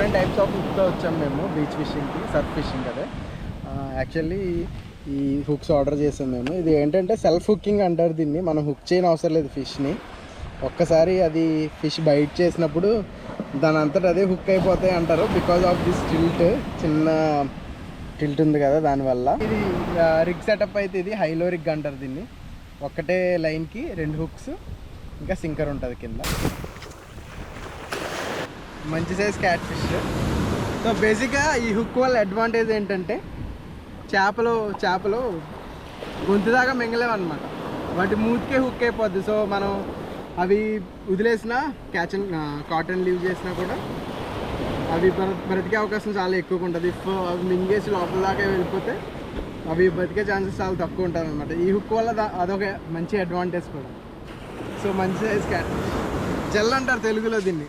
Different types of హుక్తో వచ్చాం మేము beach ఫిషింగ్కి, Surf fishing అదే. యాక్చువల్లీ ఈ హుక్స్ ఆర్డర్ చేసాం మేము. ఇది ఏంటంటే సెల్ఫ్ హుక్కింగ్ అంటారు దీన్ని. మనం హుక్ చేయని అవసరం లేదు ఫిష్ని. ఒక్కసారి అది ఫిష్ బైట్ చేసినప్పుడు దాని అంతటా అదే హుక్ అయిపోతాయి అంటారు, బికాజ్ ఆఫ్ దిస్ టిల్ట్. చిన్న టిల్ట్ ఉంది కదా దానివల్ల. ఇది రిగ్ సెటప్ అయితే ఇది హైలో రిగ్ అంటారు దీన్ని. ఒక్కటే లైన్కి 2 హుక్స్ ఇంకా సింకర్ ఉంటుంది కింద. మంచి సైజ్ క్యాట్ ఫిష్. సో బేసిక్గా ఈ హుక్ వల్ల అడ్వాంటేజ్ ఏంటంటే చేపలు గొంతు దాకా మింగలేమన్నమాట. వాటి మూతికే హుక్ అయిపోద్ది. సో మనం అవి వదిలేసినా కాటన్ లీవ్ చేసినా కూడా అవి బ్రతికే అవకాశం చాలా ఎక్కువగా ఉంటుంది. ఇఫ్ అవి మింగేసి లోపల దాకా వెళ్ళిపోతే అవి బ్రతికే ఛాన్సెస్ చాలా తక్కువ ఉంటుంది అనమాట. ఈ హుక్ వల్ల అదొక మంచి అడ్వాంటేజ్ కూడా. సో మంచి సైజ్ క్యాట్ ఫిష్, జెల్ అంటారు తెలుగులో దీన్ని.